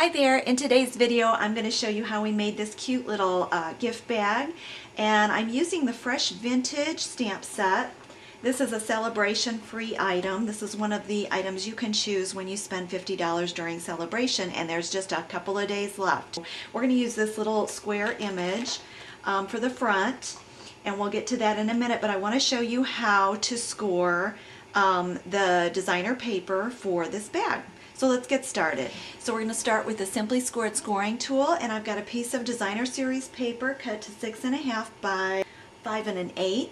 Hi there, in today's video I'm going to show you how we made this cute little gift bag, and I'm using the Fresh Vintage stamp set. This is a celebration free item. This is one of the items you can choose when you spend $50 during celebration, and there's just a couple of days left. We're going to use this little square image for the front, and we'll get to that in a minute, but I want to show you how to score the designer paper for this bag. So let's get started. So we're going to start with the Simply Scored scoring tool, and I've got a piece of designer series paper cut to 6.5 by 5 1/8,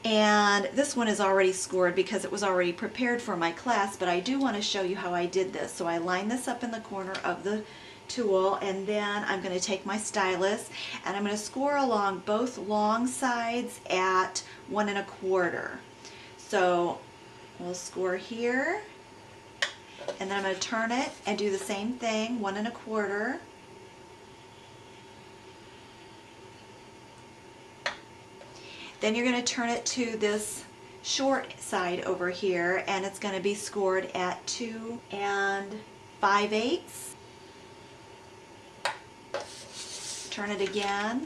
and this one is already scored because it was already prepared for my class, but I do want to show you how I did this. So I line this up in the corner of the tool, and then I'm going to take my stylus and I'm going to score along both long sides at 1 1/4. So we'll score here, and then I'm going to turn it and do the same thing, 1 1/4. Then you're going to turn it to this short side over here, and it's going to be scored at 2 5/8. Turn it again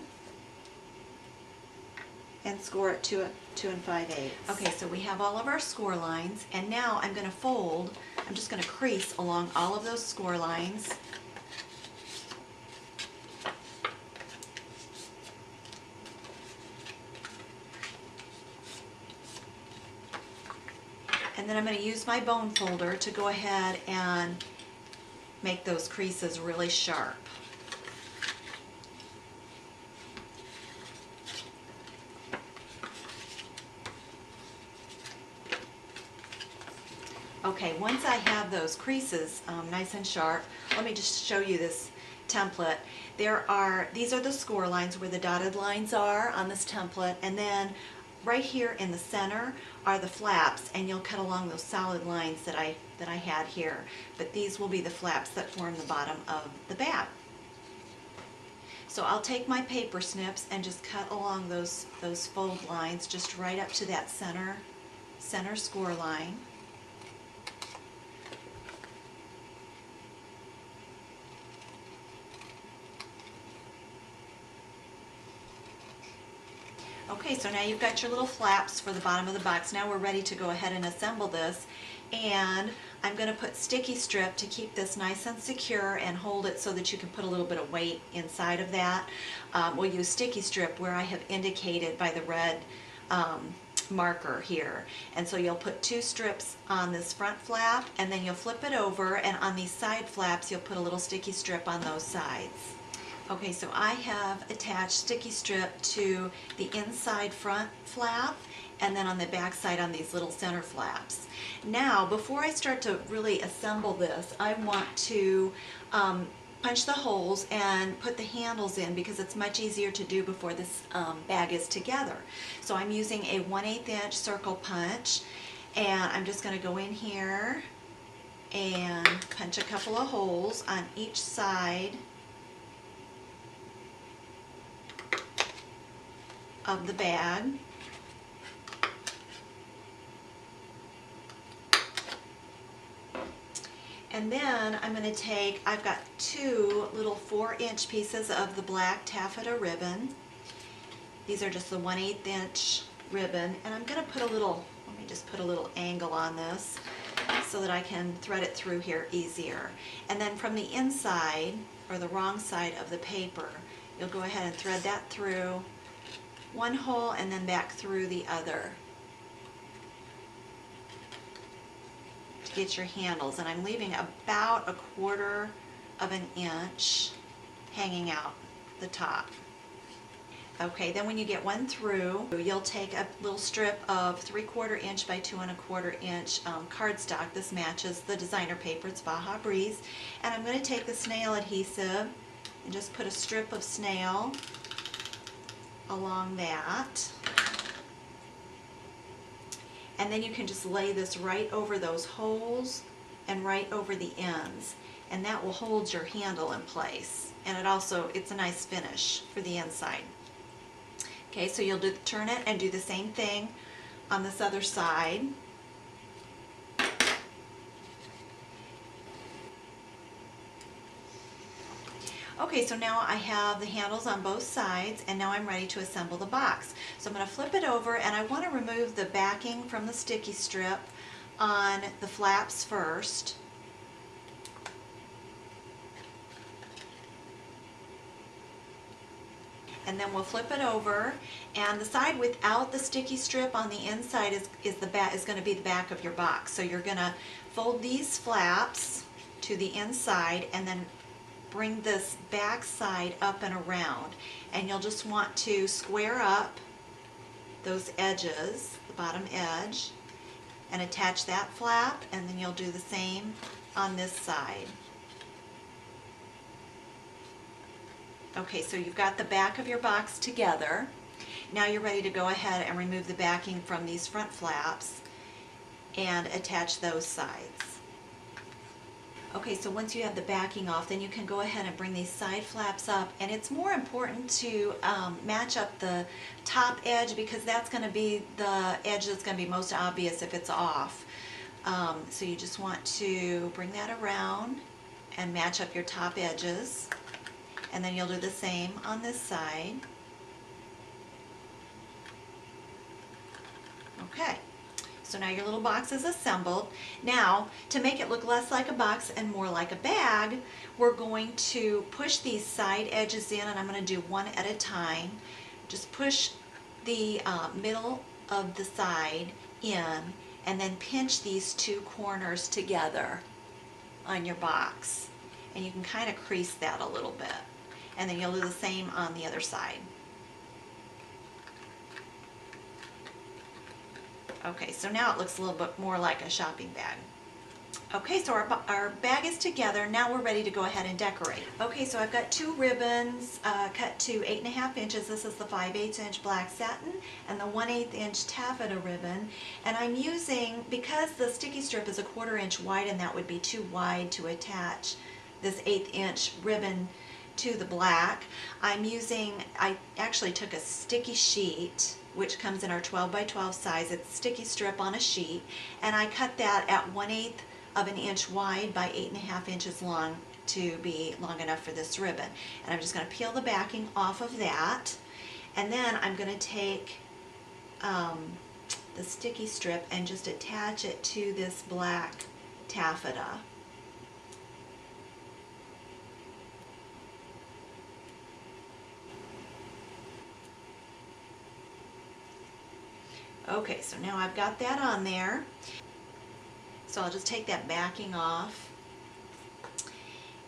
and score at 2 5/8. Okay, so we have all of our score lines, and now I'm going to fold. I'm just going to crease along all of those score lines. And then I'm going to use my bone folder to go ahead and make those creases really sharp. Okay, once I have those creases nice and sharp, let me just show you this template. These are the score lines where the dotted lines are on this template, and then right here in the center are the flaps, and you'll cut along those solid lines that I had here. But these will be the flaps that form the bottom of the bag. So I'll take my paper snips and just cut along those fold lines just right up to that center score line. Okay, so now you've got your little flaps for the bottom of the box. Now we're ready to go ahead and assemble this, and I'm going to put sticky strip to keep this nice and secure and hold it so that you can put a little bit of weight inside of that. We'll use sticky strip where I have indicated by the red marker here, and so you'll put 2 strips on this front flap, and then you'll flip it over, and on these side flaps you'll put a little sticky strip on those sides. Okay, so I have attached sticky strip to the inside front flap, and then on the back side on these little center flaps. Now, before I start to really assemble this, I want to punch the holes and put the handles in, because it's much easier to do before this bag is together. So I'm using a 1/8 inch circle punch, and I'm just going to go in here and punch a couple of holes on each side of the bag. And then I'm going to take, I've got 2 little 4-inch pieces of the black taffeta ribbon. These are just the 1/8 inch ribbon, and I'm going to put a little, let me just put a little angle on this so that I can thread it through here easier. And then from the inside, or the wrong side of the paper, you'll go ahead and thread that through one hole and then back through the other to get your handles. And I'm leaving about 1/4 of an inch hanging out the top. Okay, then when you get one through, you'll take a little strip of 3/4 inch by 2 1/4 inch cardstock. This matches the designer paper, it's Baja Breeze. And I'm going to take the snail adhesive and just put a strip of snail along that, and then you can just lay this right over those holes and right over the ends, and that will hold your handle in place, and it's a nice finish for the inside. Okay, so you'll turn it and do the same thing on this other side. Okay, so now I have the handles on both sides, and now I'm ready to assemble the box. So I'm going to flip it over, and I want to remove the backing from the sticky strip on the flaps first. And then we'll flip it over, and the side without the sticky strip on the inside is going to be the back of your box. So you're going to fold these flaps to the inside and then bring this back side up and around, and you'll just want to square up those edges, the bottom edge, and attach that flap, and then you'll do the same on this side. Okay, so you've got the back of your box together. Now you're ready to go ahead and remove the backing from these front flaps and attach those sides. Okay, so once you have the backing off, then you can go ahead and bring these side flaps up, and it's more important to match up the top edge, because that's going to be the edge that's going to be most obvious if it's off. So you just want to bring that around and match up your top edges, and then you'll do the same on this side. Okay. So now your little box is assembled. Now, to make it look less like a box and more like a bag, we're going to push these side edges in, and I'm going to do one at a time. Just push the middle of the side in, and then pinch these two corners together on your box. And you can kind of crease that a little bit. And then you'll do the same on the other side. Okay, so now it looks a little bit more like a shopping bag. Okay, so our bag is together. Now we're ready to go ahead and decorate. Okay, so I've got two ribbons cut to 8.5 inches. This is the 5/8 inch black satin and the 1/8 inch taffeta ribbon. And I'm using, because the sticky strip is a 1/4 inch wide and that would be too wide to attach this 1/8 inch ribbon to the black, I actually took a sticky sheet, which comes in our 12 by 12 size. It's sticky strip on a sheet, and I cut that at 1/8 of an inch wide by 8.5 inches long to be long enough for this ribbon. And I'm just going to peel the backing off of that, and then I'm going to take the sticky strip and just attach it to this black taffeta. Okay, so now I've got that on there. So I'll just take that backing off,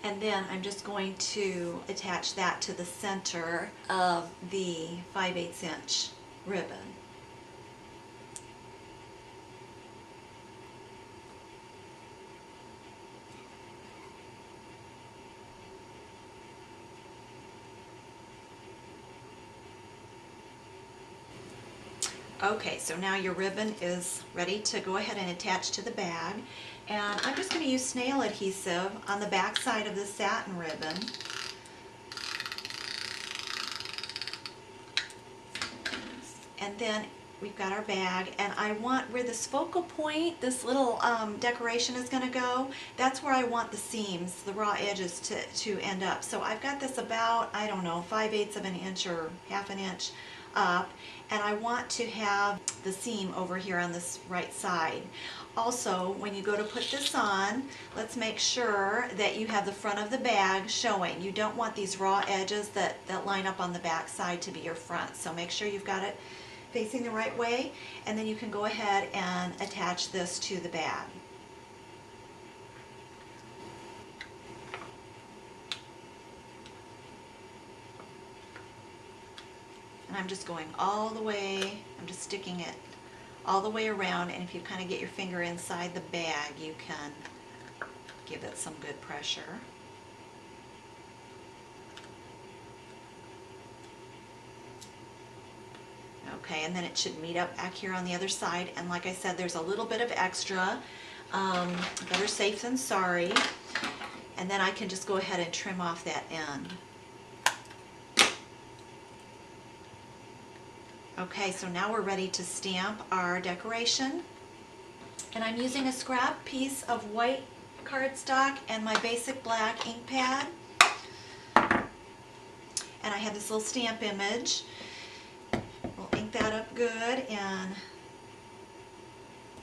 and then I'm just going to attach that to the center of the 5/8 inch ribbon. Okay, so now your ribbon is ready to go ahead and attach to the bag. And I'm just going to use snail adhesive on the back side of the satin ribbon. And then we've got our bag, and I want where this focal point, this little decoration is going to go, that's where I want the seams, the raw edges to end up. So I've got this about, I don't know, 5/8 of an inch or 1/2 an inch up, and I want to have the seam over here on this right side. Also, when you go to put this on, let's make sure that you have the front of the bag showing. You don't want these raw edges that line up on the back side to be your front. So make sure you've got it facing the right way, and then you can go ahead and attach this to the bag. And I'm just going all the way, I'm just sticking it all the way around, and if you kind of get your finger inside the bag, you can give it some good pressure. Okay, and then it should meet up back here on the other side, and like I said, there's a little bit of extra. Better safe than sorry. And then I can just go ahead and trim off that end. Okay, so now we're ready to stamp our decoration. And I'm using a scrap piece of white cardstock and my basic black ink pad. And I have this little stamp image. We'll ink that up good and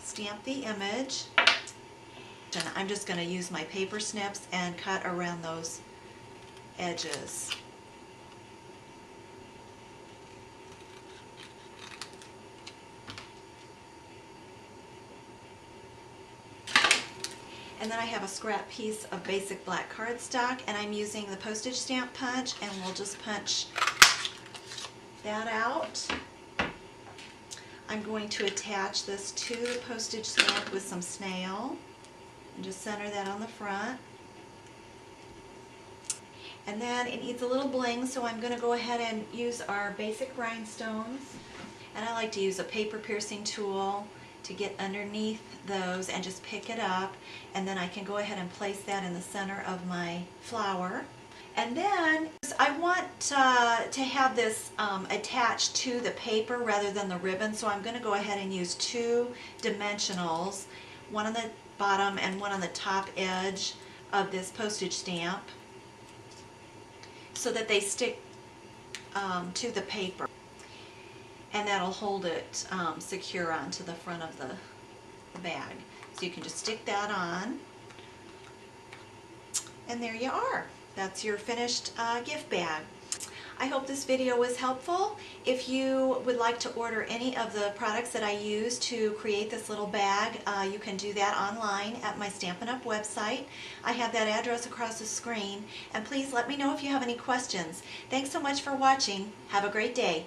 stamp the image. And I'm just going to use my paper snips and cut around those edges. And then I have a scrap piece of basic black cardstock, and I'm using the postage stamp punch, and we'll just punch that out. I'm going to attach this to the postage stamp with some snail and just center that on the front. And then it needs a little bling, so I'm going to go ahead and use our basic rhinestones. And I like to use a paper piercing tool to get underneath those and just pick it up, and then I can go ahead and place that in the center of my flower. And then I want to have this attached to the paper rather than the ribbon, so I'm going to go ahead and use 2 dimensionals, one on the bottom and one on the top edge of this postage stamp, so that they stick to the paper. And that'll hold it secure onto the front of the bag. So you can just stick that on, and there you are. That's your finished gift bag. I hope this video was helpful. If you would like to order any of the products that I use to create this little bag, you can do that online at my Stampin' Up! Website. I have that address across the screen, and please let me know if you have any questions. Thanks so much for watching. Have a great day.